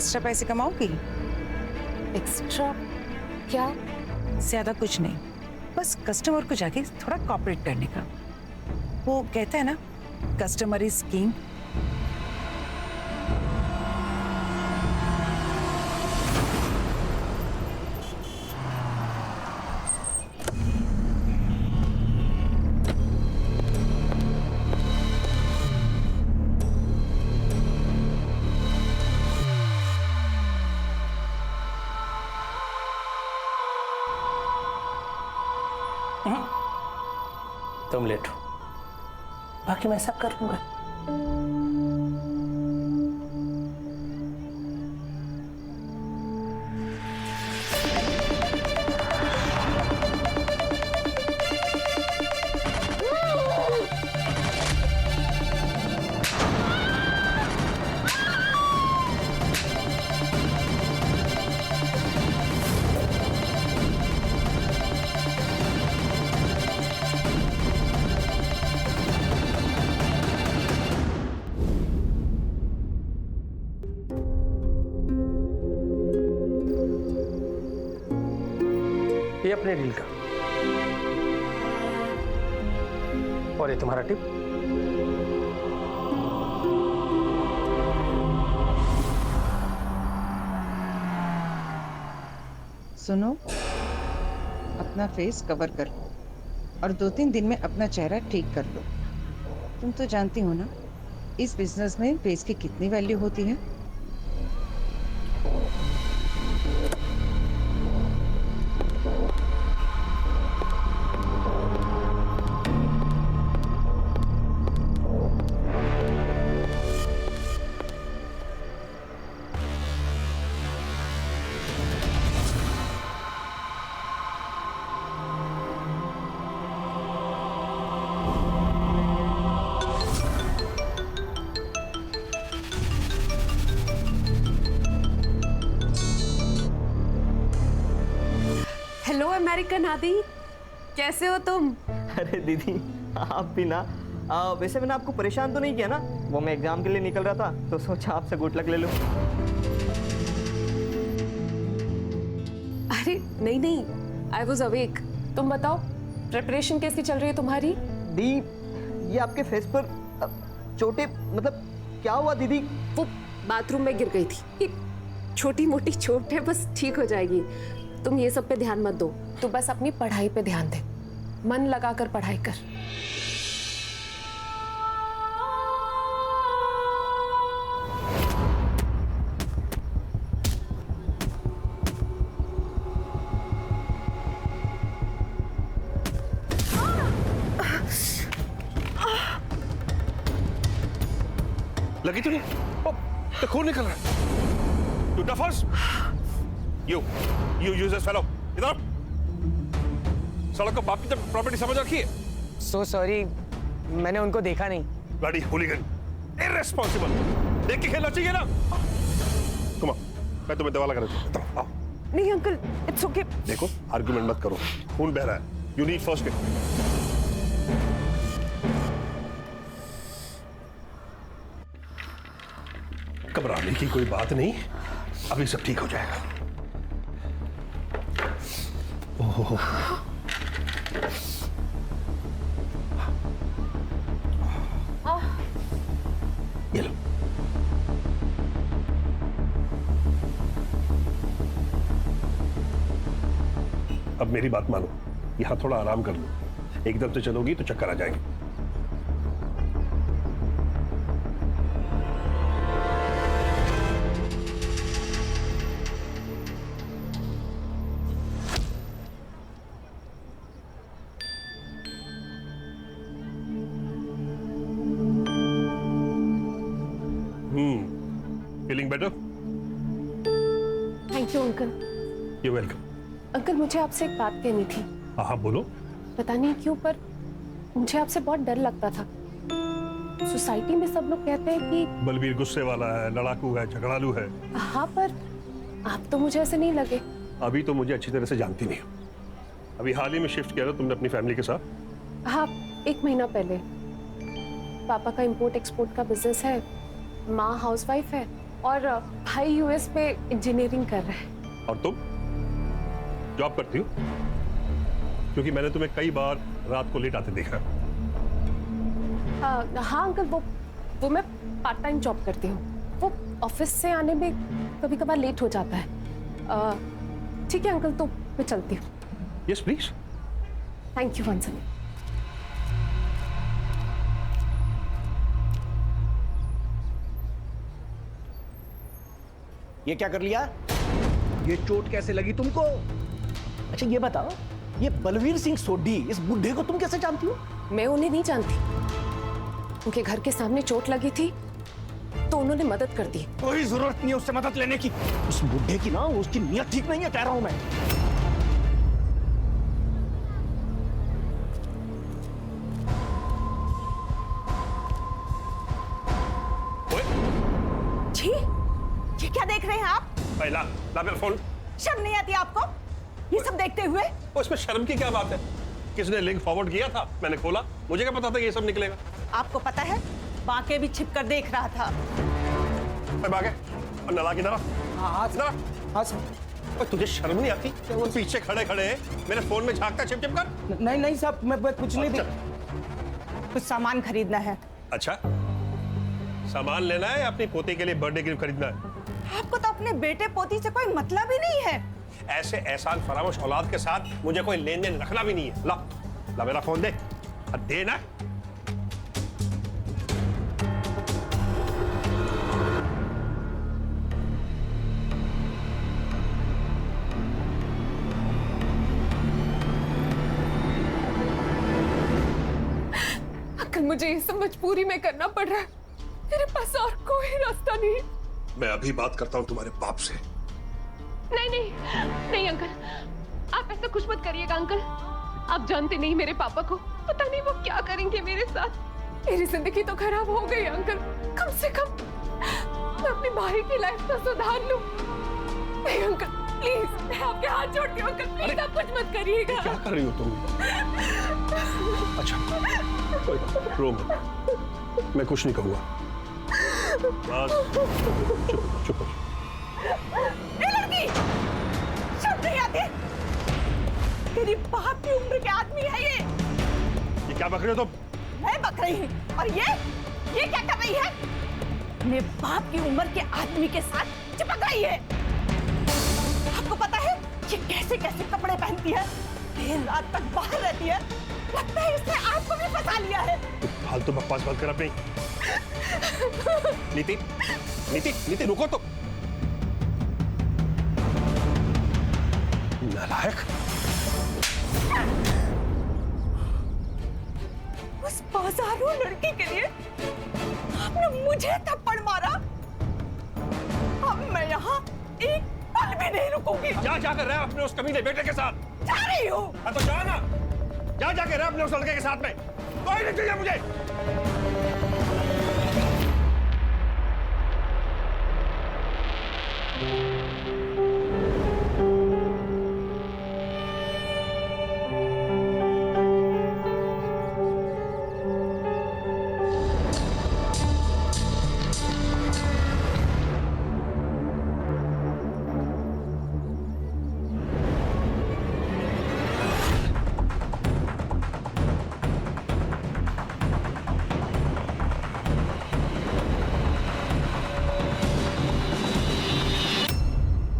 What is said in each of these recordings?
Extra पैसे कमाओगी। Extra क्या? ज्यादा कुछ नहीं, बस कस्टमर को जाके थोड़ा कॉपरेट करने का। वो कहते हैं ना, कस्टमर इज किंग। तुम लेटो, बाकी मैं सब कर लूंगा। ये अपने डील का, और ये तुम्हारा टिप। सुनो, अपना फेस कवर कर लो और 2-3 दिन में अपना चेहरा ठीक कर लो। तुम तो जानती हो ना, इस बिजनेस में फेस की कितनी वैल्यू होती है। हेलो अमेरिकन आदि, कैसे हो तुम? अरे दीदी, आप भी ना। वैसे मैंने आपको परेशान तो नहीं किया ना? वो मैं एग्जाम के लिए निकल रहा था तो सोचा आपसे गुड लक ले लूं। अरे नहीं नहीं, आई वॉज अवेक। तुम बताओ, प्रिपरेशन कैसी चल रही है तुम्हारी? दी, ये आपके फेस पर चोटें, मतलब क्या हुआ दीदी? वो बाथरूम में गिर गई थी। छोटी मोटी चोट है, बस ठीक हो जाएगी। तुम ये सब पे ध्यान मत दो, तू बस अपनी पढ़ाई पे ध्यान दे। मन लगाकर पढ़ाई कर। लगी तो नहीं? तो खून निकल रहा है। You duffers! You useless fellow! इधर! सड़क को बाप की तरफ प्रॉपर्टी समझ रखी है? So sorry, मैंने उनको देखा नहीं। Bloody hooligan! Irresponsible! देख के खेलना चाहिए ना? Come on, मैं तुम्हें दवा लगा देता हूँ। आओ। नहीं अंकल, इट्स ओके। देखो, आर्गुमेंट मत करो। खून बह रहा है। You need first aid. घबराने की कोई बात नहीं, अभी सब ठीक हो जाएगा। ओह, ये लो। अब मेरी बात मानो, यहां थोड़ा आराम कर लो। एकदम से चलोगी तो चक्कर आ जाएंगे। Feeling better? Thank you uncle. You're welcome. Uncle, मुझे आपसे एक बात कहनी थी। हाँ बोलो। पता नहीं क्यों, पर मुझे आपसे बहुत डर लगता था। सोसाइटी में सब लोग कहते हैं कि बलबीर गुस्से वाला है, लड़ाकू है, झगड़ालू है। हाँ, पर आप तो मुझे ऐसे नहीं लगे। अभी तो मुझे अच्छी तरह से जानती नहीं हो। अभी हाल ही में शिफ्ट किया था तुमने अपनी फैमिली के साथ? हाँ, 1 महीना पहले। पापा का इंपोर्ट एक्सपोर्ट का बिजनेस है, माँ हाउसवाइफ है, और भाई यूएस में इंजीनियरिंग कर रहा है। और तुम जॉब करती हो? क्योंकि मैंने तुम्हें कई बार रात को लेट आते देखा। हाँ अंकल, वो मैं पार्ट टाइम जॉब करती हूँ। वो ऑफिस से आने में कभी कभार लेट हो जाता है। ठीक है अंकल, तो मैं चलती हूँ। Yes please. Thank you once again. ये क्या कर लिया? ये चोट कैसे लगी तुमको? अच्छा ये बताओ, ये बलवीर सिंह सोढ़ी, इस बुढ़े को तुम कैसे जानती हो? मैं उन्हें नहीं जानती। उनके घर के सामने चोट लगी थी तो उन्होंने मदद कर दी। कोई जरूरत नहीं है उससे मदद लेने की। उस बुढ़े की ना, उसकी नीयत ठीक नहीं है, कह रहा हूं मैं। छी, ये क्या देख रहे हैं आप? ला ला मेरा फोन। शर्म नहीं आती आपको ये सब देखते हुए? उसमें शर्म की क्या बात है? किसने लिंक फॉरवर्ड किया था? मैंने खोला, मुझे क्या पता था ये सब निकलेगा। आपको पता है, बाके भी छिप कर देख रहा था। बागे और नला की तरफ। हाँ हाँ और तुझे शर्म नहीं आती? वो पीछे खड़े खड़े मेरे फोन में झांकता छिप छिप कर। नहीं नहीं साहब, मैं कुछ नहीं अच्छा। कुछ सामान खरीदना है। अच्छा, सामान लेना है या अपनी पोती के लिए बर्थडे गिफ्ट खरीदना है? आपको तो अपने बेटे पोती से कोई मतलब ही नहीं है। ऐसे एहसान फरामोश औलाद के साथ मुझे कोई लेन देन रखना भी नहीं है। ला मेरा फोन दे। दे ना। अंकल, मुझे ये सब मजबूरी में करना पड़ रहा है। मेरे पास और कोई रास्ता नहीं। मैं अभी बात करता हूँ तुम्हारे बाप से। नहीं नहीं नहीं अंकल, आप ऐसा कुछ मत करिएगा अंकल। आप जानते नहीं मेरे पापा को, पता नहीं वो क्या करेंगे मेरे साथ। मेरी जिंदगी तो खराब हो गई अंकल। कम से कम मैं अपनी भाई की लाइफ तो सुधार लूं। नहीं अंकल प्लीज, मैं आपके हाथ जोड़ती हूँ अंकल, प्लीज आप कुछ मत करिएगा। क्या कर रही हो तुम? अच्छा कोई बात नहीं, रो मत। मैं कुछ नहीं कहूँगा। बस चुप चुप हो। ये लड़की शर्म नहीं आती? तेरी बाप की उम्र के आदमी है ये क्या बक रहे हो तुम? मैं बक रही हूँ। और ये क्या कर रही है? अपने बाप की उम्र के आदमी के साथ चिपक रही है। आपको पता है ये कैसे कैसे कपड़े पहनती है, देर रात तक बाहर रहती है। लगता है इसने आपको भी फंसा लिया है। फालतू बकवास बंद कर अपनी। नीति नीति नीति रुको तो। नालायक। उस बाजारू लड़की के लिए आपने मुझे थप्पड़ मारा। अब मैं यहाँ एक पल भी नहीं रुकूंगी। क्या कर रहा है अपने उस कमीने बेटे के साथ? जा रही हूँ। हाँ तो जा ना, जा के रहा अपने उस लड़के के साथ में। कोई नहीं चाहिए मुझे।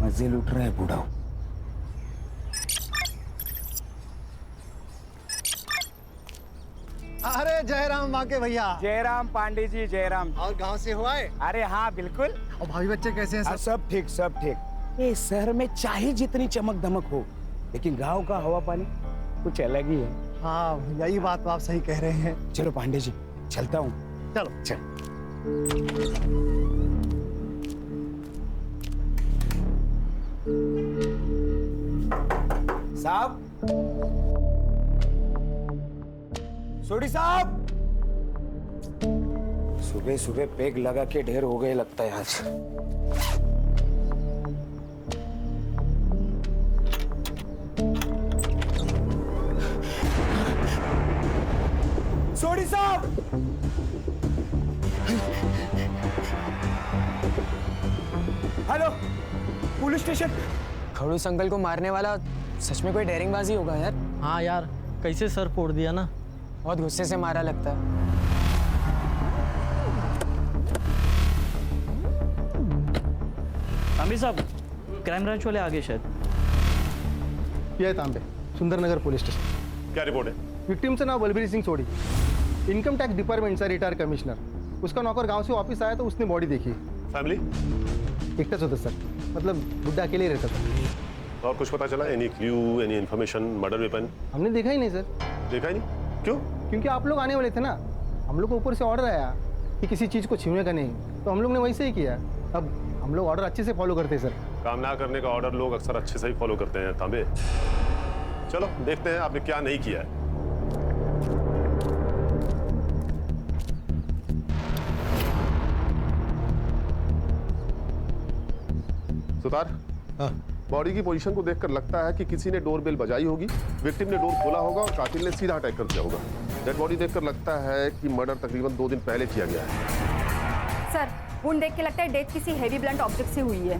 मजे लूट रहा है बूढ़ा। अरे जयराम बाके भैया। जयराम पांडे जी, जयराम। और गांव से हो आए? अरे हाँ बिल्कुल। और भाभी बच्चे कैसे हैं? सब ठीक सब ठीक। ये शहर में चाहे जितनी चमक धमक हो, लेकिन गांव का हवा पानी कुछ अलग ही है। हाँ भैया, ये बात तो आप सही कह रहे हैं। चलो पांडे जी चलता हूँ। चलो चल। साहब, सोडी साहब, सुबह सुबह पेग लगा के ढेर हो गए लगता है आज। सोडी साहब, पुलिस स्टेशन। खड़ूस अंकल को मारने वाला सच में कोई डेयरिंगबाजी होगा यार। हाँ यार, कैसे सर फोड़ दिया ना। बहुत गुस्से से मारा लगता है। तांबे साहब, क्राइम ब्रांच वाले आगे शायद। ये है तांबे, सुंदरनगर पुलिस स्टेशन। क्या रिपोर्ट है? विक्टिमचं नाव बलबीर सिंग सोडी, इनकम टॅक्स डिपार्टमेंटचा रिटायर कमिश्नर। उसका नौकर गांव से वापस आया तो उसने बॉडी देखी। फैमिली? एकटाच होता सर, मतलब बुड्ढा अकेले ही रहता था। और कुछ पता चला? Any clue, any information, murder weapon? हमने देखा ही नहीं सर। देखा ही नहीं? क्यों? क्योंकि आप लोग आने वाले थे ना, हम लोग को ऊपर से ऑर्डर आया कि किसी चीज़ को छूने का नहीं, तो हम लोग ने वैसे ही किया। अब हम लोग ऑर्डर अच्छे से फॉलो करते हैं सर। काम ना करने का ऑर्डर लोग अक्सर अच्छे से ही फॉलो करते हैं तांबे। चलो देखते हैं आपने क्या नहीं किया है। सुतार, हाँ। बॉडी की पोजीशन को देखकर लगता है कि किसी ने डोर बेल बजाई होगी, विक्टिम ने डोर खोला होगा और कातिल ने सीधा अटैक कर दिया होगा। डेड बॉडी देखकर लगता है कि मर्डर तकरीबन 2 दिन पहले किया गया है। सर, वुंड देख के लगता है डेथ किसी हेवी ब्लंट ऑब्जेक्ट से हुई है।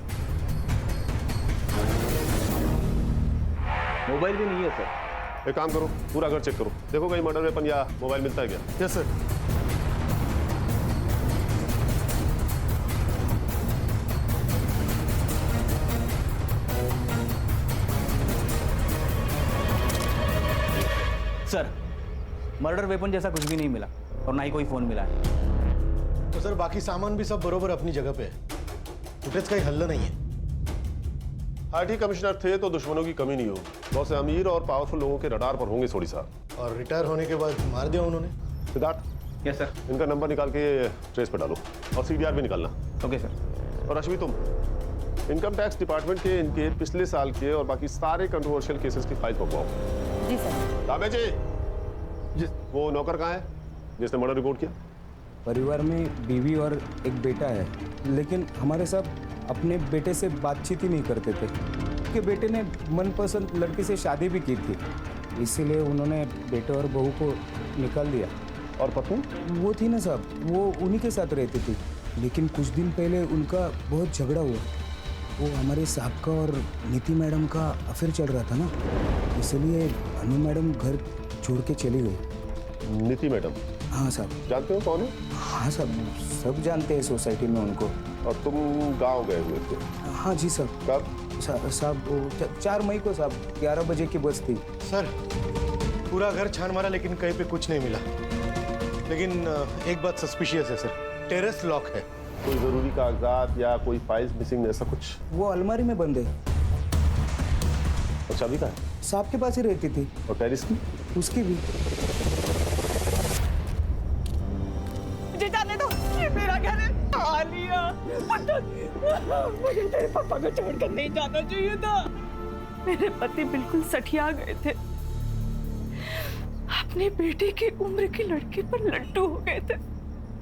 मोबाइल भी नहीं है सर। एक काम करो, पूरा घर चेक करो, देखो कहीं मर्डर वेपन या मोबाइल मिलता है क्या? Yes sir. Sir, murder weapon जैसा कुछ भी नहीं मिला और ना ही कोई फोन मिला है। तो सर बाकी सामान भी सब बरोबर अपनी जगह पे है, फुटेज का ही हल्ला नहीं है। आईटी कमिश्नर थे तो दुश्मनों की कमी नहीं होगी। बहुत से अमीर और पावरफुल लोगों के रडार पर होंगे सोडी साहब। और रिटायर होने के बाद मार दिया उन्होंने। Siddharth, yes sir. इनका नंबर निकाल के ट्रेस पे डालो और सीडीआर भी निकालना। Okay sir. और रश्मि, तुम इनकम टैक्स डिपार्टमेंट के इनके पिछले साल के और बाकी सारे कंट्रोवर्शियल केसेस की फाइल पकवाओ। जी सर। ताबे जी, वो नौकर कहाँ है जिसने मर्डर रिपोर्ट किया? परिवार में बीवी और एक बेटा है, लेकिन हमारे साथ अपने बेटे से बातचीत ही नहीं करते थे। उनके बेटे ने मनपसंद लड़की से शादी भी की थी, इसीलिए उन्होंने बेटे और बहू को निकाल दिया। और पत्नी? वो थी ना साहब, वो उन्हीं के साथ रहती थी, लेकिन कुछ दिन पहले उनका बहुत झगड़ा हुआ। वो हमारे साहब का और नीति मैडम का अफेयर चल रहा था ना, इसलिए अनु मैडम घर छोड़ के चली गई। नीति मैडम? हाँ साहब। जानते हो कौन है? हाँ साहब, सब जानते हैं सोसाइटी में उनको। और तुम गांव गए हुए थे? हाँ जी साहब। कब? साहब वो 4 मई को साहब, 11 बजे की बस थी। सर पूरा घर छान मारा लेकिन कहीं पे कुछ नहीं मिला, लेकिन एक बात सस्पिशियस है सर, टेरेस लॉक है। कोई जरूरी कागजात या कोई फाइल्स मिसिंग ऐसा कुछ? वो अलमारी में बंद है। और चाबी कहाँ है? साहब के पास ही रहती थी। और टेरिस की? उसकी भी। मुझे जाने दो, ये मेरा घर है। आलिया, मुझे तेरे पापा को छोड़कर नहीं जाना चाहिए था। मेरे पति बिल्कुल सठिया गए थे, अपनी बेटी की उम्र की लड़की पर लट्टू हो गए थे।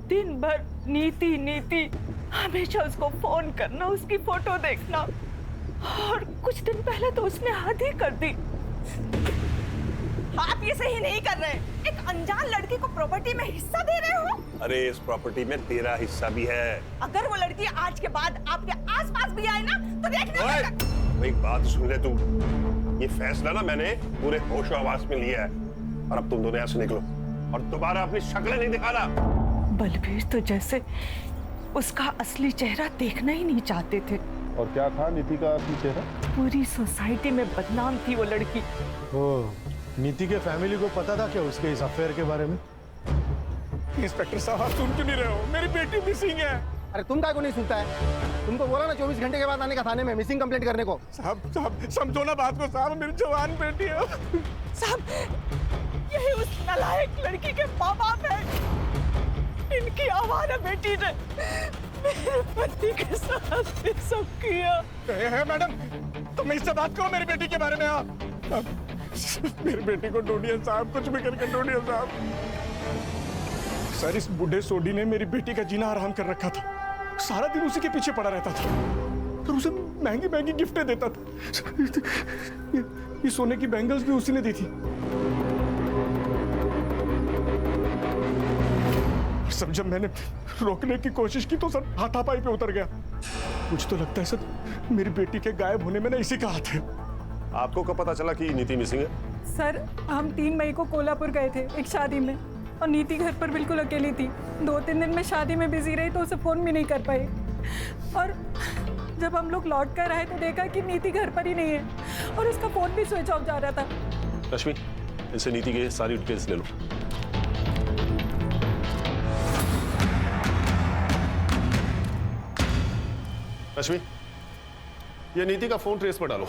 दिन भर नीति नीति, हमेशा उसको फोन करना, उसकी फोटो देखना, और कुछ दिन पहले तो उसने हद ही कर दी। आप ये सही नहीं कर रहे। एक अनजान लड़की को प्रॉपर्टी में हिस्सा दे रहे हो। अरे इस प्रॉपर्टी में तेरा हिस्सा भी है। अगर वो लड़की आज के बाद आपके आसपास भी आए ना तो देखना। एक बात सुन ले तू, ये फैसला ना मैंने पूरे होशो हवास में लिया है, और अब तुम दुनिया से निकलो और दोबारा अपनी शक्ल नहीं दिखाना। बलबीर तो जैसे उसका असली चेहरा देखना ही नहीं चाहते थे। और क्या था नीति का असली चेहरा? पूरी सोसाइटी में बदनाम थी वो लड़की। नीति के फैमिली को पता था क्या उसके इस अफेयर के बारे में? इंस्पेक्टर साहब, आप सुन क्यों नहीं रहे हो? मेरी बेटी मिसिंग है। अरे तुम काय को नहीं सुनता है? तुमको बोला ना 24 घंटे के बाद आने का थाने में मिसिंग कंप्लेंट करने को। साहब समझो ना बात को साहब, मेरी जवान बेटी है। साहब, यही उस नालायक लड़की के माँ बाप है। इनकी आवारा बेटी ने मेरे पति के साथ ये सब किया। है मैडम, तुम इससे बात करो मेरी बेटी के बारे में। आप मेरी बेटी को ढूंढिए साहब, कुछ भी करके ढूंढिए साहब। सर, इस बूढ़े सोडी ने मेरी बेटी का जीना हराम कर रखा था। सारा दिन उसी के पीछे पड़ा रहता था और उसे महंगी महंगी गिफ्टें देता था। ये सोने की बैंगल्स भी उसी ने दी थी। सर जब मैंने रोकने की कोशिश की तो सर हाथापाई पे उतर गया। मुझे तो लगता है सर मेरी बेटी के गायब होने में ना इसी का हाथ है। आपको कब पता चला कि नीति मिसिंग है? सर हम 3 मई को कोल्हापुर गए थे एक शादी में, और नीति घर पर बिल्कुल अकेली थी। 2-3 दिन में शादी में बिजी रही तो उसे फोन भी नहीं कर पाई, और जब हम लोग लौट कर आए तो देखा कि नीति घर पर ही नहीं है और उसका फोन भी स्विच ऑफ जा रहा था। रश्मि, इनसे नीति के सारी डिटेल्स ले लो। रश्मि, ये नीति का फोन ट्रेस पर डालो,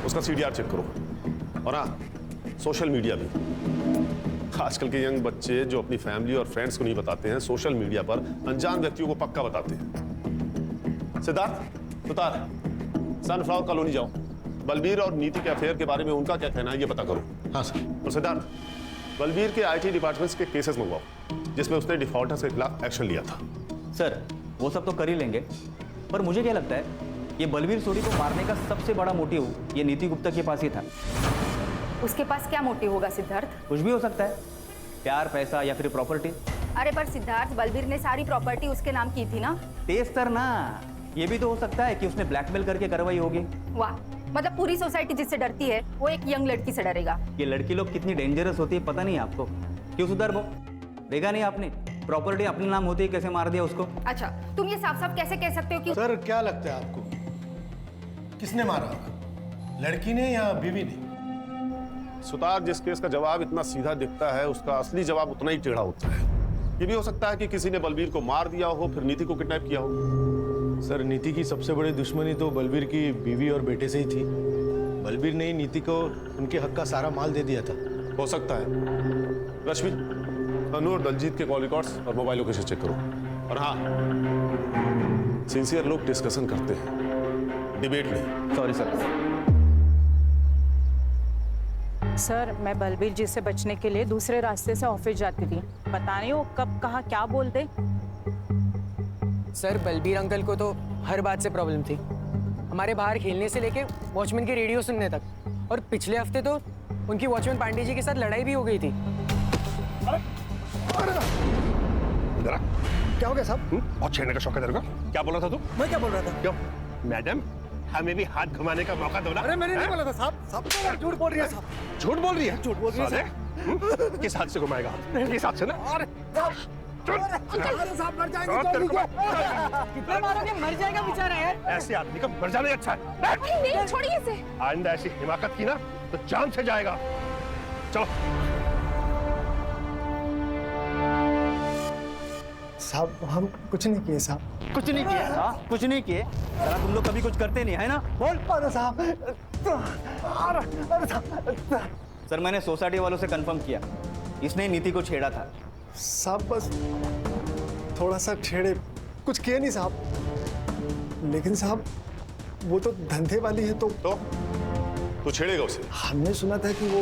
उसका सीडीआर चेक करो, और हाँ सोशल मीडिया भी। आजकल के यंग बच्चे जो अपनी फैमिली और फ्रेंड्स को नहीं बताते हैं, सोशल मीडिया पर अनजान व्यक्तियों को पक्का बताते हैं। सिद्धार्थ, उतार, सनफ्लावर कॉलोनी जाओ, बलबीर और नीति के अफेयर के बारे में उनका क्या कहना है ये पता करो। हाँ सर। और सिद्धार्थ, बलबीर के आईटी डिपार्टमेंट्स के केसेस मंगवाओ जिसमें उसने डिफॉल्टर्स के खिलाफ एक्शन लिया था। सर वो सब तो कर ही लेंगे, पर मुझे क्या लगता है ये बलबीर सोडी को मारने का सबसे बड़ा मोटिव ये नीति गुप्ता के पास ही था। उसके पास क्या मोटिव होगा सिद्धार्थ? कुछ भी हो सकता है, प्यार, पैसा या फिर प्रॉपर्टी। अरे पर सिद्धार्थ, बलबीर ने सारी प्रॉपर्टी उसके नाम की थी ना। तेज तर ना, ये भी तो हो सकता है कि उसने ब्लैकमेल करके करवाई होगी। वाह, मतलब पूरी सोसाइटी जिससे डरती है वो एक यंग लड़की से डरेगा। ये लड़की लोग कितनी डेंजरस होती है पता नहीं आपको। क्यों सुधर वो, देखा नहीं आपने प्रॉपर्टी अपने नाम होती है कैसे मार दिया उसको। अच्छा, तुम ये साफ साफ कैसे कह सकते हो कि सर क्या लगता है आपको किसने मारा, लड़की ने या बीवी ने? सुतार, जिस केस का जवाब इतना सीधा दिखता है उसका असली जवाब उतना ही टेढ़ा होता है। ये भी हो सकता है कि किसी ने बलबीर को मार दिया हो, फिर नीति को किडनैप किया हो। सर नीति की सबसे बड़ी दुश्मनी तो बलबीर की बीवी और बेटे से ही थी। बलबीर ने ही नीति को उनके हक का सारा माल दे दिया था। हो सकता है। रश्मि, अनु और दलजीत के कॉल रिकॉर्ड्स और मोबाइल लोकेशन चेक करो। और हाँ, सिंसियर लोग डिस्कशन करते हैं, डिबेट नहीं। Sorry sir. सर मैं बलबीर जी से बचने के लिए दूसरे रास्ते से ऑफिस जाती थी, पता नहीं वो कब कहाँ क्या बोल दे। सर बलबीर अंकल को तो हर बात से प्रॉब्लम थी, हमारे बाहर खेलने से लेके वॉचमैन की रेडियो सुनने तक, और पिछले हफ्ते तो उनकी वॉचमैन पांडे जी के साथ लड़ाई भी हो गई थी। क्या हो गया साहब? बहुत छेड़ने का शौक है तेरे को? क्या बोल रहा था तू? मैं क्या बोल रहा था? क्यों मैडम, हमें भी हाथ घुमाने का मौका दो ना। अरे मैंने नहीं बोला था साहब। साहब झूठ बोल रही है साहब। झूठ बोल रही है? झूठ बोल रही है साहब। किस हाथ से घुमाएगा? किस हाथ से ना? अरे साहब मर जाएंगे। कितना मारोगे, मर जाएगा बेचारा यार। ऐसे आदमी का मर जाना अच्छा है। नहीं, छोड़िए इसे। आइंदा ऐसी हिमाकत की ना तो जान से जाएगा। चलो साहब हम कुछ नहीं किए साहब। कुछ नहीं किए? हाँ कुछ नहीं किए। जरा तुम लोग कभी कुछ करते नहीं है ना? बोल। अरे साहब, अरे साहब। सर मैंने सोसाइटी वालों से कंफर्म किया, इसने नीति को छेड़ा था। साहब बस थोड़ा सा छेड़े, कुछ किए नहीं साहब। लेकिन साहब वो तो धंधे वाली है तो तू छेड़ेगा उसे? हमने सुना था कि वो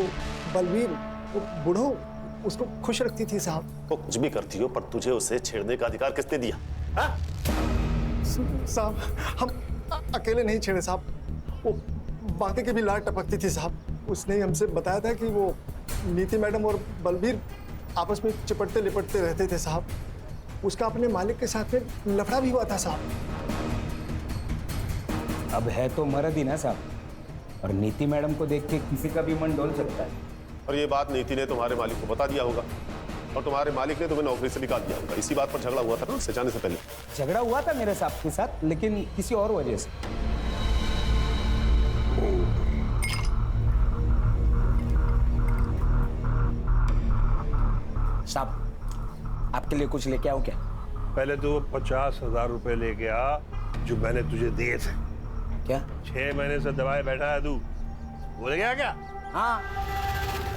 बलबीर वो बूढ़ो उसको खुश रखती थी साहब। वो कुछ भी करती हो पर तुझे उसे छेड़ने का अधिकार किसने दिया? साहब हम अकेले नहीं छेड़े साहब, वो बाकी की भी लाट टपकती थी साहब। उसने हमसे बताया था कि वो नीति मैडम और बलबीर आपस में चिपटते लिपटते रहते थे साहब। उसका अपने मालिक के साथ में लफड़ा भी हुआ था साहब। अब है तो मर्द ही ना साहब, और नीति मैडम को देख के किसी का भी मन डोल सकता है। और ये बात नीति ने तुम्हारे मालिक को बता दिया होगा, और तुम्हारे मालिक ने तुम्हें नौकरी से निकाल दिया होगा। इसी बात पर झगड़ा हुआ था ना उससे जाने से पहले? झगड़ा हुआ था मेरे साहब के साथ, लेकिन किसी और वजह से। साहब आपके लिए कुछ लेके आओ क्या? पहले तो 50,000 रुपए लेके आ जो मैंने तुझे दिए थे। क्या? 6 महीने से दबाए बैठा है तू, भूल गया क्या? हाँ,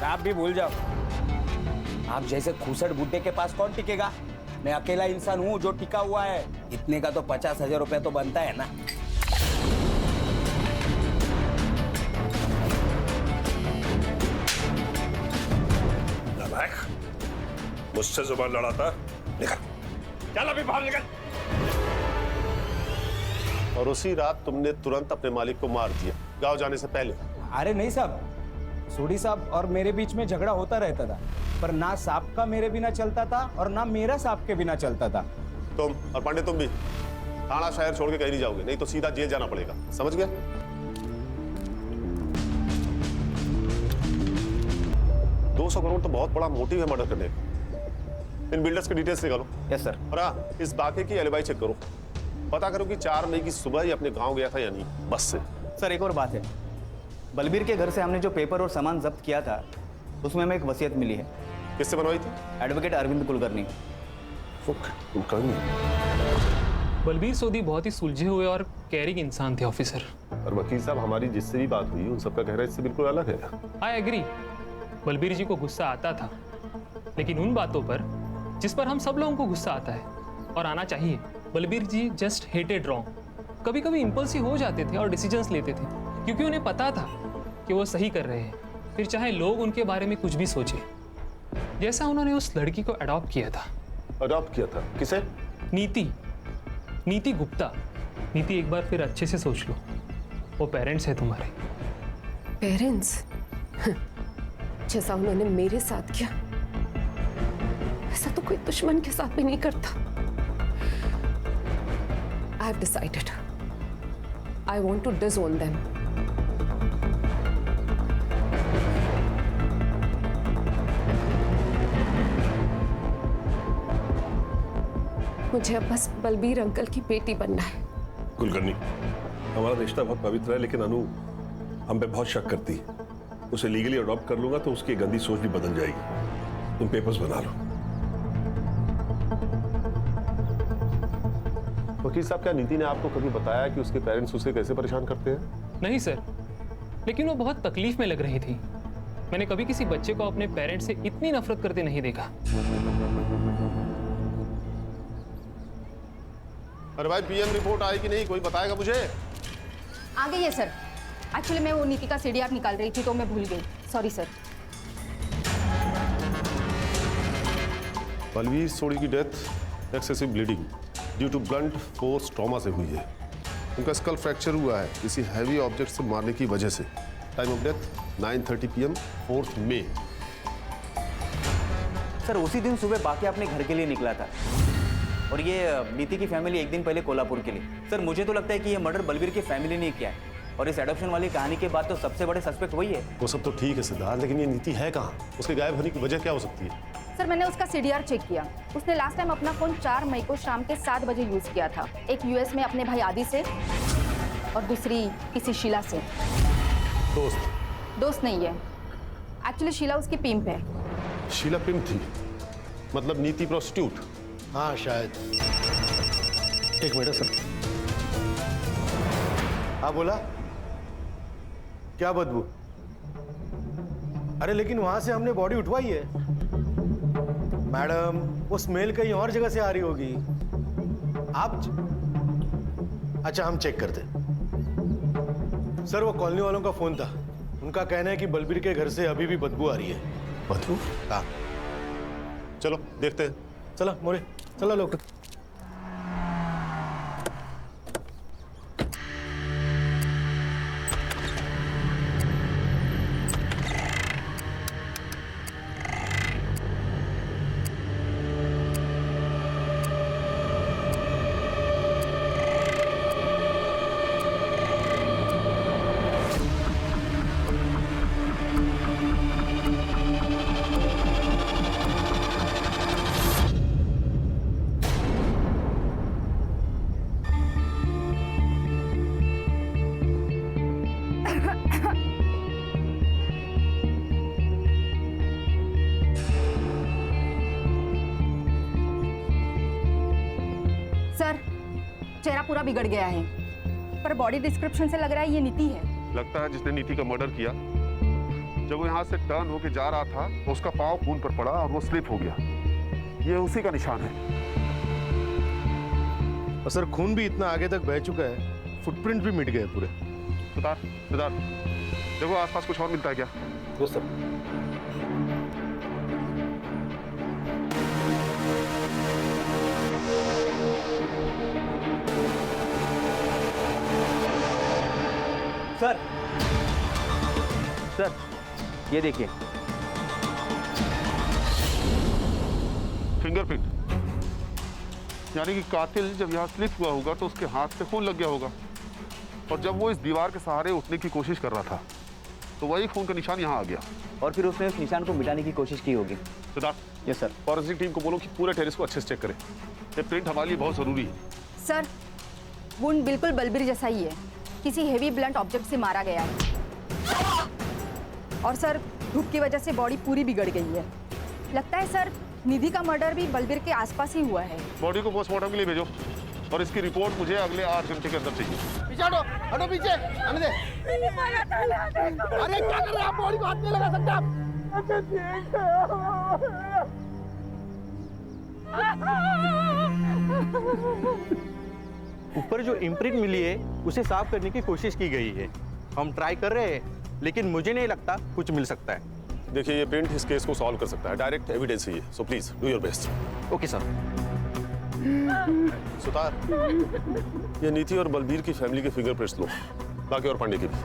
आप भी भूल जाओ। आप जैसे खूसट बुड्ढे के पास कौन टिकेगा? मैं अकेला इंसान हूँ जो टिका हुआ है। इतने का तो 50,000 रुपया तो बनता है ना। मुझसे जुबान लड़ाता, निकल, चल अभी बाहर निकल। और उसी रात तुमने तुरंत अपने मालिक को मार दिया, गांव जाने से पहले? अरे नहीं साहब, सोडी साहब और मेरे बीच में झगड़ा होता रहता था, पर ना साहब का मेरे बिना चलता था और ना मेरा साहब के बिना चलता था। तुम और पांडे तुम भी थाना शहर छोड़ के कहीं नहीं जाओगे, नहीं तो सीधा जेल जाना पड़ेगा, समझ गया? 200 करोड़ तो बहुत बड़ा मोटिव है मर्डर करने का। इन बिल्डर्स की डिटेल्स निकालो। Yes sir. और हाँ, इस बाकी की एलिबाई चेक करो, पता करो कि 4 मई की सुबह ही अपने गांव गया था या नहीं, बस से। सर एक और बात है, बलबीर के घर से हमने जो पेपर और सामान जब्त किया था उसमें हमें एक वसीयत मिली है। किससे बनवाई थी? एडवोकेट अरविंद कुलकर्णी। बलबीर सोडी बहुत ही सुलझे हुए और कैरिंग इंसान थे ऑफिसर। और वकील साहब, हमारी जिससे भी बात हुई उन सबका कहना इससे बिल्कुल अलग है। आई एग्री, बलबीर जी को गुस्सा आता था, लेकिन उन बातों पर जिस पर हम सब लोगों को गुस्सा आता है और आना चाहिए। बलबीर जी जस्ट हेटेड रॉन्ग। कभी कभी इम्पल्सिव हो जाते थे और डिसीजंस लेते थे, क्योंकि उन्हें पता था कि वो सही कर रहे हैं, फिर चाहे लोग उनके बारे में कुछ भी सोचे। जैसा उन्होंने उस लड़की को अडॉप्ट किया था। अडॉप्ट किया था? किसे? नीति गुप्ता। नीति, एक बार फिर अच्छे से सोच लो, वो पेरेंट्स है तुम्हारे। पेरेंट्स? जैसा उन्होंने मेरे साथ किया ऐसा तो कोई दुश्मन के साथ भी नहीं करता। I have decided. I want to disown them. मुझे अब बस बलबीर अंकल की बेटी बनना है। कुलकर्णी, हमारा रिश्ता बहुत पवित्र है, लेकिन अनु हम पे बहुत शक करती है। उसे लीगली अडॉप्ट कर लूंगा तो उसकी गंदी सोच भी बदल जाएगी। तुम पेपर्स बना लो। वकील साहब, क्या नीति ने आपको कभी बताया कि उसके पेरेंट्स उसे कैसे परेशान करते हैं? नहीं सर, लेकिन वो बहुत तकलीफ में लग रही थी। मैंने कभी किसी बच्चे को अपने पेरेंट्स से इतनी नफरत करते नहीं देखा। अरे भाई, पीएम रिपोर्ट आई कि नहीं, कोई बताएगा मुझे? आ गई है सर। एक्चुअली मैं वो नीति का सीडीआर निकाल रही थी तो मैं भूल गई, सॉरी सर। बलवीर सोडी की death excessive bleeding due to blunt force trauma से हुई है। उनका स्कल फ्रैक्चर हुआ है किसी हैवी ऑब्जेक्ट से मारने की वजह से। टाइम ऑफ डेथ 9:30 PM 4 मई। सर उसी दिन सुबह बाकी अपने घर के लिए निकला था और ये नीति की फैमिली एक दिन पहले कोल्हापुर के लिए। सर मुझे तो लगता है कि ये मर्डर बलबीर की फैमिली ने किया है और इस एडॉप्शन वाली कहानी के बाद तो सबसे बड़े सस्पेक्ट वही है। वो सब तो ठीक है सिद्धार्थ, लेकिन ये नीति है कहाँ? उसके गायब होने की वजह क्या हो सकती है? सर मैंने उसका सीडीआर चेक किया। उसने लास्ट टाइम अपना फोन 4 मई को शाम के 7 बजे यूज किया था। एक यूएस में अपने भाई आदि से और दूसरी किसी शीला से। दोस्त नहीं है, एक्चुअली शीला उसकी पिंप है। शीला पिंप थी? मतलब नीति प्रोस्टिट्यूट? हाँ शायद। एक मिनट सर। हाँ बोला, क्या बदबू? अरे लेकिन वहां से हमने बॉडी उठवाई है मैडम, वो स्मेल कहीं और जगह से आ रही होगी। अच्छा हम चेक करते। सर वो कॉलोनी वालों का फोन था, उनका कहना है कि बलबीर के घर से अभी भी बदबू आ रही है। बदबू? हाँ चलो देखते हैं। चलो मोरे, चलो लोग। चेहरा पूरा बिगड़ गया है, पर बॉडी डिस्क्रिप्शन से लग रहा है ये नीति है। लगता है जिसने नीति का मर्डर किया, जब वो यहाँ से टर्न होके जा रहा था तो उसका पाँव खून पर पड़ा और वो स्लिप हो गया। ये उसी का निशान है। और सर खून भी इतना आगे तक बह चुका है, फुटप्रिंट भी मिट गए पूरे। सिद्धार्थ देखो आसपास कुछ और मिलता है क्या? वो सर। सर ये देखिए। फिंगरप्रिंट, यानी कि कातिल जब यहाँ स्लिप हुआ होगा तो उसके हाथ से खून लग गया होगा, और जब वो इस दीवार के सहारे उठने की कोशिश कर रहा था तो वही खून का निशान यहाँ आ गया, और फिर उसने उस निशान को मिटाने की कोशिश की होगी। Siddharth. Yes sir. Forensic team को बोलो कि पूरे टेरेस को अच्छे से चेक करें, ये प्रिंट हमारे लिए बहुत जरूरी है। सर, वुंड बिल्कुल बलबीर जैसा ही है, किसी हेवी ब्लंट ऑब्जेक्ट से मारा गया है। और सर, धूप की वजह से बॉडी पूरी बिगड़ गई है। लगता है सर, निधि का मर्डर भी बलबीर के आसपास ही हुआ है। बॉडी को पोस्टमार्टम के लिए भेजो, और इसकी रिपोर्ट मुझे अगले 8 घंटे के अंदर चाहिए। पीछे हटो, हटो पीछे, आने दे। अरे क्या कर रहे हैं आप? बॉडी को हाथ नहीं लगा सकते आप। ऊपर जो इम्प्रिंट मिली है उसे साफ करने की कोशिश की गई है। हम ट्राई कर रहे हैं, लेकिन मुझे नहीं लगता कुछ मिल सकता है। देखिए, ये प्रिंट इस केस को सॉल्व कर सकता है, डायरेक्ट एविडेंस ही है, so please do your best. Okay sir. Sutar, ये नीति और बलबीर की फैमिली के फिंगरप्रिंट्स लो, बाकी और पांडे के भी।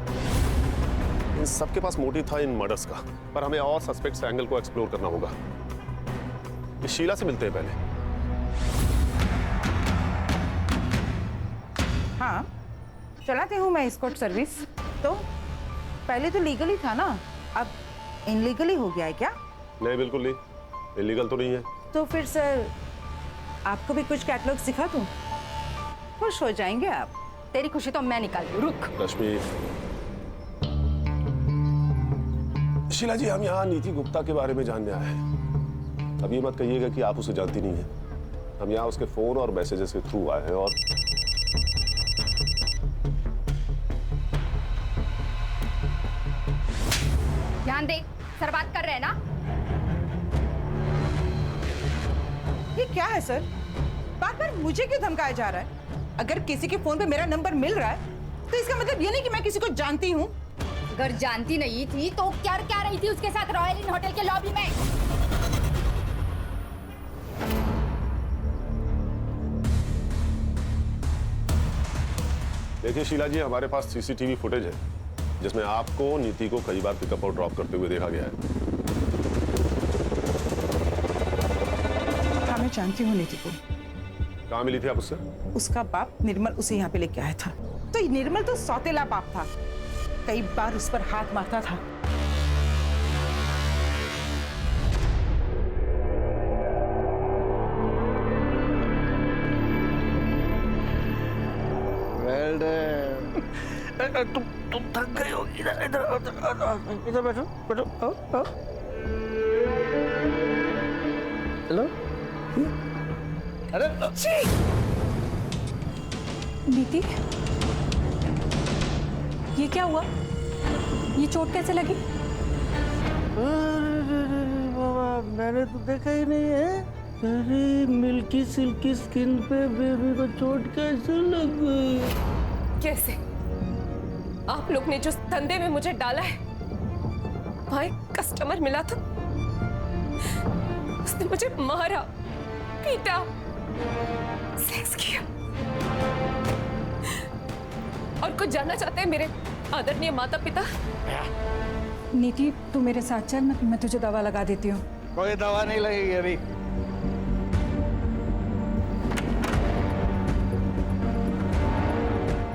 इन सबके पास मोटिव था इन मर्डर्स का, पर हमें और सस्पेक्ट्स एंगल को एक्सप्लोर करना होगा। ये शीला से मिलते हैं पहले। हाँ, चलाती हूँ मैं एस्कॉर्ट सर्विस। तो पहले तो लीगली था ना, अब इनलीगली हो गया है क्या? नहीं, बिल्कुल नहीं, इलीगल तो नहीं है। तो फिर सर, आपको भी कुछ कैटलॉग सिखा दूं? खुश हो जाएंगे आप। तेरी खुशी तो मैं निकाल दूं। रुक। रश्मि, शीला जी, हम यहाँ नीति गुप्ता के बारे में जानने आए हैं। अब ये मत कहिएगा कि आप उसे जानती नहीं है। हम यहाँ उसके फोन और मैसेजेस के थ्रू आए हैं, और ध्यान दे, सर बात कर रहे हैं ना? ये क्या है सर? बार बार मुझे क्यों धमकाया जा रहा है? अगर किसी के फोन पे मेरा नंबर मिल रहा है तो इसका मतलब ये नहीं कि मैं किसी को जानती हूँ। अगर जानती नहीं थी तो क्या रही थी उसके साथ रॉयल इन होटल के लॉबी में? देखिए शीला जी, हमारे पास सीसीटीवी फुटेज है जिसमें आपको नीति को कई बार पिकअप और ड्रॉप करते हुए देखा गया है। हाँ, मैं जानती हूँ नीति को। कहाँ मिली थी आप उससे? उसका बाप निर्मल उसे यहाँ पे लेके आया था। तो ये निर्मल तो सौतेला बाप था, कई बार उस पर हाथ मारता था। तुम थक गए हो, इधर बैठो बैठो। हेलो। अरे नीति, ये क्या हुआ? ये चोट कैसे लगी? बाबा, मैंने तो देखा ही नहीं है। अरे मिल्की सिल्की स्किन पे बेबी को चोट कैसे लग गई? कैसे? आप लोग ने जो धंधे में मुझे डाला है, वहां एक कस्टमर मिला था, उसने मुझे मारा, पीटा, सेक्स किया। और कुछ जानना चाहते हैं मेरे आदरणीय माता पिता? नीति, तू मेरे साथ चल, मैं तुझे दवा लगा देती हूँ। कोई दवा नहीं लगेगी अभी।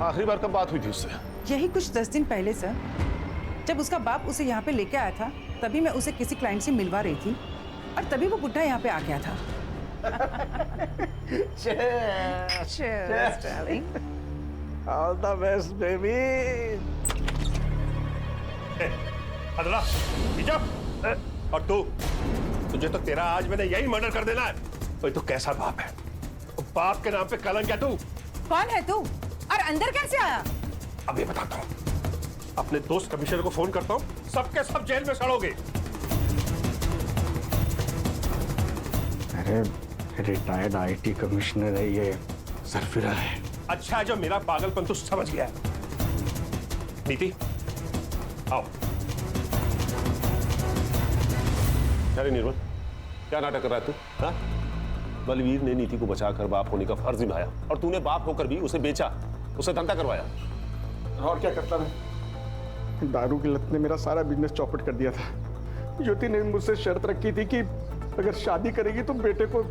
आखिरी बार कब बात हुई थी उससे? यही कुछ 10 दिन पहले सर, जब उसका बाप उसे यहाँ पे लेके आया था, तभी मैं उसे किसी क्लाइंट से मिलवा रही थी, और तभी वो बुढ़ा यहाँ पे आ गया था। Cheers, darling. All the best, baby. अदला, इजाब। और तुझे तो तेरा आज मैंने यही मर्डर कर देना है। तो तू कैसा बाप है? बाप के नाम पे कलंक है तू। कौन है तू और अंदर कैसे आया? अभी बताता हूँ। अपने दोस्त कमिश्नर को फोन करता हूँ, सबके सब जेल में सड़ोगे। अरे रिटायर्ड आईटी कमिश्नर है ये, सरफिरा है। अच्छा, जो मेरा पागलपन तू समझ गया है। नीति, आओ। अरे निर्मल, क्या नाटक कर रहा है तू? हाँ? बलवीर ने नीति को बचाकर बाप होने का फर्ज निभाया, और तूने बाप होकर भी उसे बेचा, उसे धंधा करवाया। और क्या करता मैं? दारू की लत ने मेरा सारा बिजनेस चौपट कर दिया था। ज्योति ने मुझसे शर्त रखी थी कि अगर शादी करेगी तो बेटे को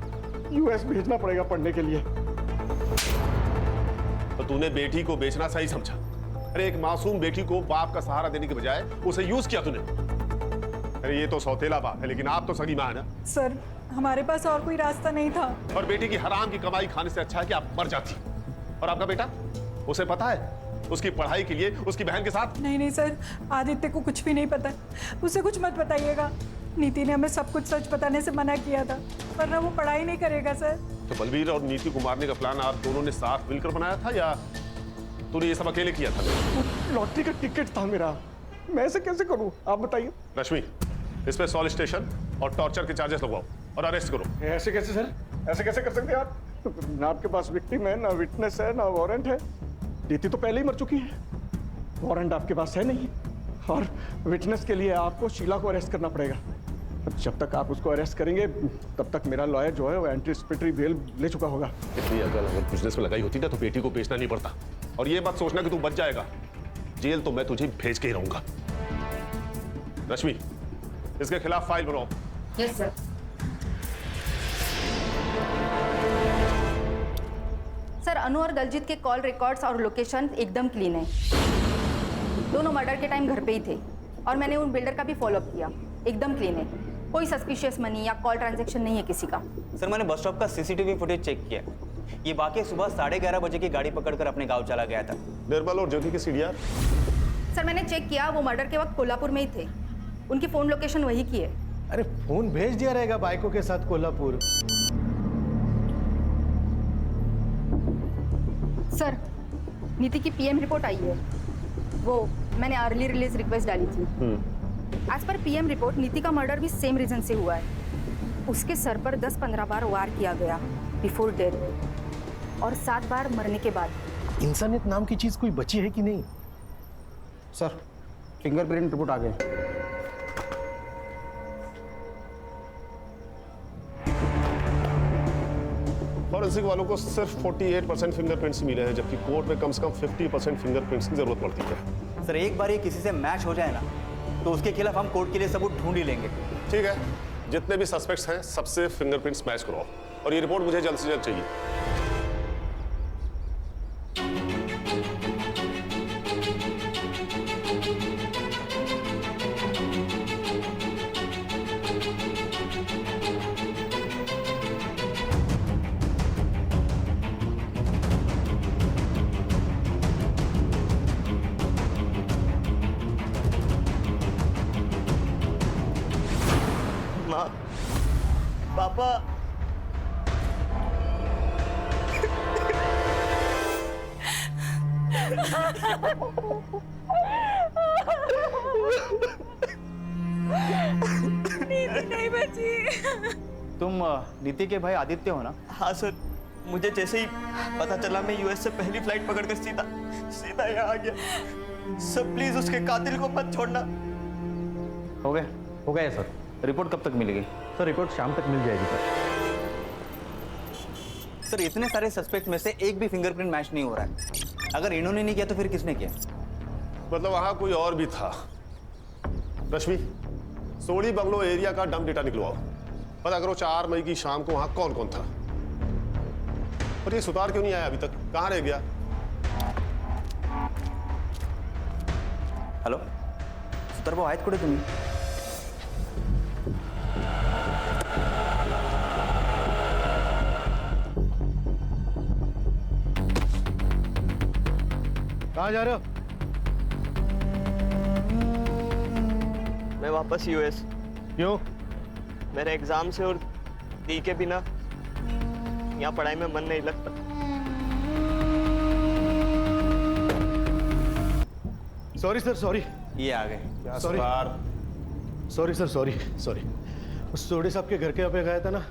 यूएस भेजना पड़ेगा पढ़ने के लिए। तो तूने बेटी को बेचना सही समझा? अरे एक मासूम बेटी को बाप का सहारा देने के बजाय उसे यूज किया तूने। अरे ये तो सौतेला बाप है, लेकिन आप तो सगी मां है ना। सर हमारे पास और कोई रास्ता नहीं था। और बेटी की हराम की कमाई खाने से अच्छा है कि आप मर जाती। और आपका बेटा, उसे पता है उसकी पढ़ाई के लिए उसकी बहन के साथ? नहीं नहीं सर, आदित्य को कुछ भी नहीं पता। उसे कुछ मत बताइएगा। नीति ने हमें सब कुछ सच बताने से मना किया था, वरना वो पढ़ाई नहीं करेगा सर। तो बलवीर और नीति को मारने का प्लान आप दोनों ने साथ मिलकर बनाया था या तूने ये सब अकेले किया था? लॉटरी का टिकट था मेरा, मैं ऐसे कैसे करूं आप बताइए। रश्मि, इस पे सॉलिड स्टेशन और टॉर्चर के चार्जेस लगवाओ और अरेस्ट करो। ऐसे कैसे सर, ऐसे कैसे कर सकते हैं आप? ना आपके पास विक्टिम है, ना विटनेस है, ना वारंट है। नीति तो पहले ही मर चुकी है, वारंट आपके पास है नहीं, और विटनेस के लिए आपको शीला को अरेस्ट करना पड़ेगा। जब तक आप उसको अरेस्ट करेंगे तब तक मेरा लॉयर जो है वो एंटीसिपेटरी बेल ले चुका होगा। इतनी अगर बिजनेस में लगाई होती ना तो बेटी को बेचना नहीं पड़ता। और ये मत सोचना कि तू बच जाएगा, जेल तो मैं तुझे भेज के ही रहूंगा। रश्मि, इसके खिलाफ फाइल बनाओ। Yes sir. सर अनु और दलजीत के कॉल रिकॉर्ड्स और लोकेशन एकदम क्लीन है। दोनों मर्डर के टाइम घर पे ही थे और मैंने उन बिल्डर का भी फॉलोअप किया, एकदम क्लीन है। कोई सस्पिशियस मनी या कॉल ट्रांजैक्शन नहीं है किसी का। सर मैंने बस स्टॉप का सीसीटीवी फुटेज चेक किया। ये वाकई सुबह 11:30 बजे की गाड़ी पकड़कर अपने गांव चला गया था। निर्मल और ज्योति की सीडीआर? सर मैंने चेक किया, वो मर्डर के वक्त कोल्हापुर में ही थे। उनकी फोन लोकेशन वही की है। अरे फोन भेज दिया रहेगा बाइकों के साथ कोल्हापुर। सर नीति की पीएम रिपोर्ट आई है, वो मैंने अर्ली रिलीज रिक्वेस्ट डाली थी। एज पर पीएम रिपोर्ट नीति का मर्डर भी सेम रीजन से हुआ है। उसके सर पर 10-15 बार वार किया गया बिफोर डेथ और 7 बार मरने के बाद। इंसानियत नाम की चीज कोई बची है कि नहीं? सर फिंगरप्रिंट रिपोर्ट आ गई। फॉरेंसिक वालों को सिर्फ 48% फिंगरप्रिंट्स मिले हैं, जबकि कोर्ट में कम से कम 50% फिंगरप्रिंट्स की जरूरत पड़ती है। सर एक बार ये किसी से मैच हो जाए ना तो उसके खिलाफ हम कोर्ट के लिए सबूत ढूंढ ही लेंगे। ठीक है, जितने भी सस्पेक्ट्स हैं सबसे फिंगरप्रिंट्स मैच कराओ और ये रिपोर्ट मुझे जल्द से जल्द चाहिए। माँ, पापा, नीति नहीं बची। तुम नीति के भाई आदित्य हो ना? हाँ सर, मुझे जैसे ही पता चला मैं यूएस से पहली फ्लाइट पकड़कर सीधा यहाँ आ गया। सर प्लीज उसके कातिल को मत छोड़ना। हो गया सर। रिपोर्ट कब तक मिलेगी? सर रिपोर्ट शाम तक मिल जाएगी सर। सर इतने सारे सस्पेक्ट में से एक भी फिंगरप्रिंट मैच नहीं हो रहा है। अगर इन्होंने नहीं किया तो फिर किसने किया? मतलब वहां कोई और भी था। रश्मि, सोड़ी बंगलो एरिया का डंप डेटा निकलवाओ, पता करो 4 मई की शाम को वहां कौन कौन था। और ये सुतार क्यों नहीं आया अभी तक, कहां रह गया? हॅलो सुतार भाऊ आहेत कुठे तुम्ही? कहाँ जा रहे हो? मैं वापस यूएस। क्यों? मेरे एग्जाम से और दी के बिना यहाँ पढ़ाई में मन नहीं लगता। Sorry sir, sorry. ये आ गए। Sorry sorry sir, sorry. उस सोडी साहब के घर के यहाँ पे गया था ना,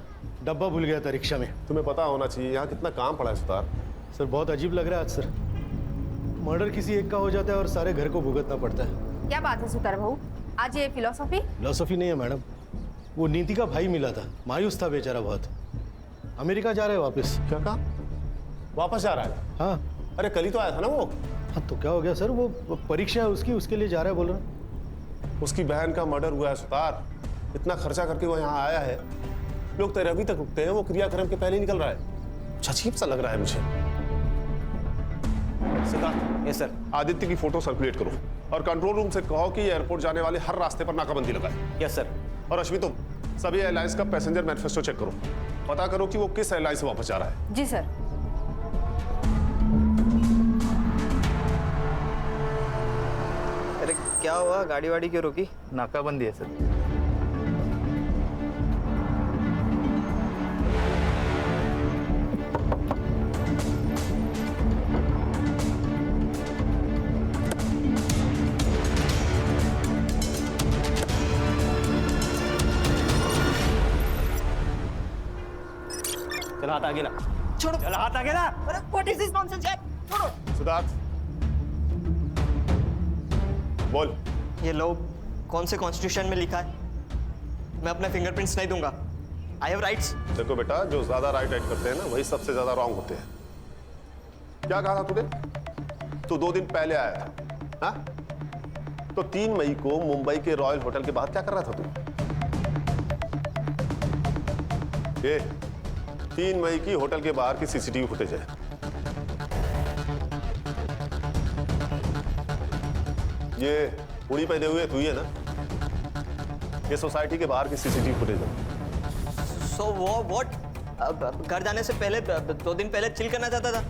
डब्बा भूल गया था रिक्शा में। तुम्हें पता होना चाहिए यहाँ कितना काम पड़ा है सुतार। सर बहुत अजीब लग रहा है आज सर। मर्डर किसी एक का हो जाता है और सारे घर को भुगतना पड़ता है। क्या बात है सुतार भाऊ, आज ये फिलोसॉफी नहीं है मैडम। वो नीति का भाई मिला था, मायूस था बेचारा बहुत। अमेरिका जा रहे हैं वापस। क्या कहा? वापस जा रहा है? हाँ। अरे कल ही तो आया था ना वो। हाँ तो क्या हो गया सर? वो परीक्षा है उसकी, उसके लिए जा रहा है बोल रहा। उसकी बहन का मर्डर हुआ है सुतार, इतना खर्चा करके वो यहाँ आया है, लोग 13वीं तक रुकते हैं, वो क्रियाक्रम के पहले ही निकल रहा है। कुछ अजीब सा लग रहा है मुझे। Yes sir. आदित्य की फोटो सर्कुलेट करो और कंट्रोल रूम से कहो कि एयरपोर्ट जाने वाले हर रास्ते पर नाकाबंदी लगाए। Yes sir. और अश्विनी तुम सभी एयरलाइंस का पैसेंजर मैनिफेस्टो चेक करो, पता करो कि वो किस एयरलाइन से वापस जा रहा है। जी सर। अरे क्या हुआ, गाड़ी वाड़ी क्यों रोकी? नाकाबंदी है सर। चलो हाथ आगे ला। छोड़ो। चलो हाथ आगे ला। अरे व्हाट इज दिस नॉनसेंस यार? छोड़ो। सिद्धार्थ बोल। ये लो कौन से कॉन्स्टिट्यूशन में लिखा है? मैं अपने फिंगरप्रिंट्स नहीं दूंगा। I have rights. देखो बेटा, जो ज्यादा राइट करते हैं ना वही सबसे ज्यादा रॉन्ग होते हैं। क्या कहा था तूने? तू 2 दिन पहले आया था, हाँ? तो 3 मई को मुंबई के रॉयल होटल के बाहर क्या कर रहा था तू? ये 3 मई की होटल के बाहर की सीसीटीवी फुटेज है। ये उड़ी पहने हुए तू ही है ना? ये सोसाइटी के बाहर की सीसीटीवी फुटेज है। So what? घर जाने से पहले 2 दिन पहले चिल करना चाहता था।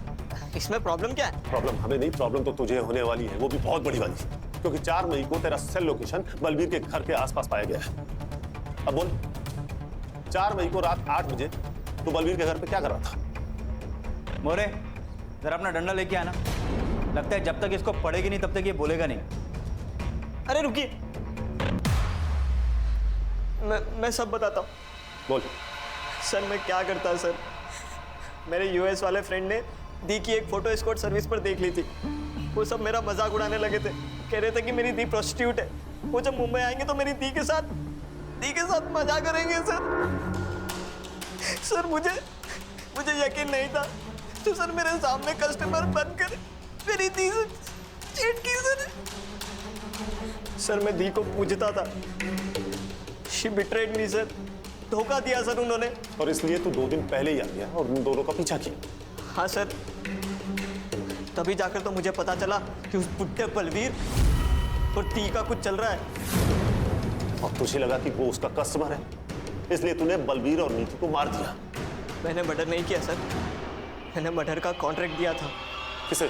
इसमें प्रॉब्लम क्या है? प्रॉब्लम हमें नहीं, प्रॉब्लम तो तुझे होने वाली है, वो भी बहुत बड़ी वाली, क्योंकि 4 मई को तेरा सेल लोकेशन बलबीर के घर के आसपास पाया गया है। अब बोल, 4 मई को रात 8 बजे तू बलबीर के घर पे क्या कर रहा था? मोरे जरा अपना डंडा लेके आना। लगता है जब तक इसको पड़ेगी नहीं तब तक ये बोलेगा नहीं। अरे रुकिए, मैं सब बताता हूँ। बोल। सर मैं क्या करता सर, मेरे यूएस वाले फ्रेंड ने दी की एक फोटो एस्कॉर्ट सर्विस पर देख ली थी। वो सब मेरा मजाक उड़ाने लगे थे, कह रहे थे कि मेरी दी प्रोस्टिट्यूट है, वो जब मुंबई आएंगे तो मेरी दी के साथ मजा करेंगे। सर मुझे यकीन नहीं था, तो सर मेरे सामने कस्टमर बनकर मेरी दी से चीट की सर मैं दी को पूछता था। शी बिट्रेड मी सर, धोखा दिया सर उन्होंने। और इसलिए तू 2 दिन पहले ही आ गया और उन दोनों का पीछा किया। हाँ सर, तभी जाकर तो मुझे पता चला कि उस बुड्ढे बलवीर और दी का कुछ चल रहा है। और तुझे लगा कि वो उसका कस्टमर है, इसलिए तूने बलबीर और नीति को मार दिया। मैंने मर्डर नहीं किया सर, मैंने मर्डर का कॉन्ट्रैक्ट दिया था। किसे?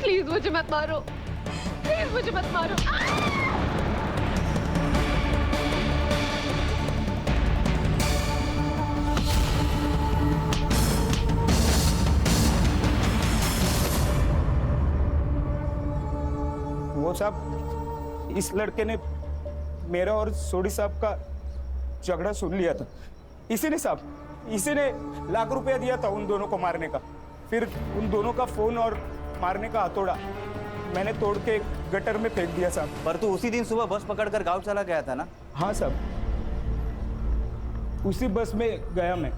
प्लीज मुझे मत मारो, प्लीज मुझे मत मारो। वो साहब, इस लड़के ने मेरा और सोडी साहब का झगड़ा सुन लिया था। इसी ने साहब, इसी ने लाख रुपया दिया था उन दोनों को मारने का। फिर उन दोनों का फोन और मारने का हथौड़ा मैंने तोड़ के गटर में फेंक दिया साहब। पर तू उसी दिन सुबह बस पकड़कर गांव चला गया था ना? हाँ साहब, उसी बस में गया मैं,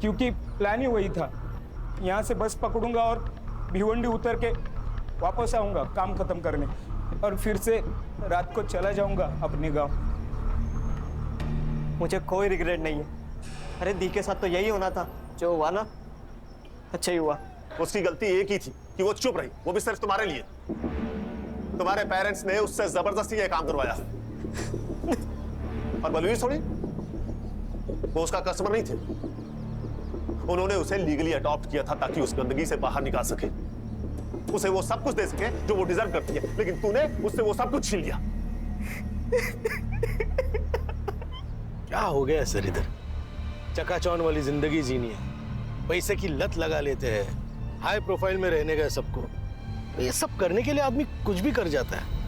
क्योंकि प्लान ही वही था। यहाँ से बस पकड़ूंगा और भिवंडी उतर के वापस आऊंगा काम खत्म करने, और फिर से रात को चला जाऊंगा अपने गांव। मुझे कोई रिग्रेट नहीं है। अरे दी के साथ तो यही होना था, जो हुआ ना अच्छा ही हुआ। उसकी गलती एक ही थी कि वो चुप रही, वो भी सिर्फ तुम्हारे लिए। तुम्हारे पेरेंट्स ने उससे जबरदस्ती ये काम करवाया। और बलवीर सोनी, वो उसका कस्टमर नहीं थे, उन्होंने उसे लीगली अडॉप्ट किया था ताकि उस गंदगी से बाहर निकाल सके, उसे वो सब कुछ दे सके जो वो डिजर्व करती है। लेकिन तूने उससे वो सब कुछ छीन लिया। क्या हो गया सर? इधर चकाचौंध वाली जिंदगी जीनी है, पैसे की लत लगा लेते हैं, हाई प्रोफाइल में रहने का सबको। तो ये सब करने के लिए आदमी कुछ भी कर जाता है।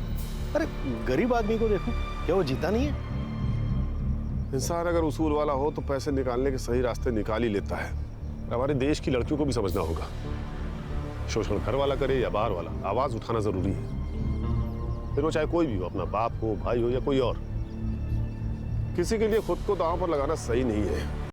अरे गरीब आदमी को देखो, क्या वो जीता नहीं है? इंसान अगर उसूल वाला हो तो पैसे निकालने के सही रास्ते निकाल ही लेता है। हमारे देश की लड़कियों को भी समझना होगा, शोषण घर वाला करे या बाहर वाला, आवाज उठाना जरूरी है। फिर वो चाहे कोई भी हो, अपना बाप हो, भाई हो या कोई और, किसी के लिए खुद को दांव पर लगाना सही नहीं है।